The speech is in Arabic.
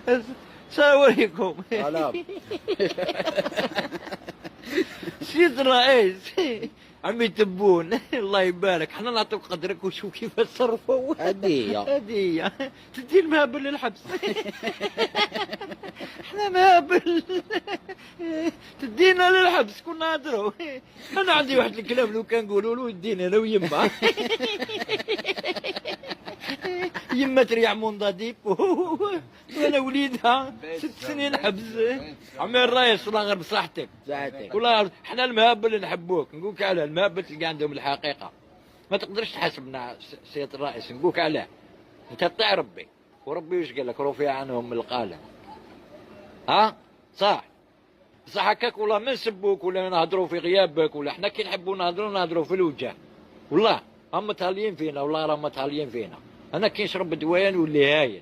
السلام عليكم. سلام. سيد الرئيس عمي تبون الله يبارك، احنا نعطيك قدرك وشوف كيف تصرفوا. هدية تدي المهبل للحبس. احنا مهبل تدينا للحبس كنا نهضروا. انا عندي واحد الكلام لو كان نقولوا له يدينا انا ويما. يما تريع منضديب وانا وليدها 6 سنين حبس. عمي الرئيس والله غير بصحتك. والله احنا المهبل اللي نحبوك، نقولك على المهبل تلقى عندهم الحقيقه، ما تقدرش تحاسبنا سيادة الرئيس، نقولك عليه انت طيع ربي، وربي وش قال لك رفع عنهم من القلم. ها صح هكاك، والله ما نسبوك ولا نهضروا في غيابك، ولا احنا كي نحبوا نهضروا في الوجه، والله هم متهاليين فينا، والله راهم متهاليين فينا. انا كي نشرب دوايا نولي هايل.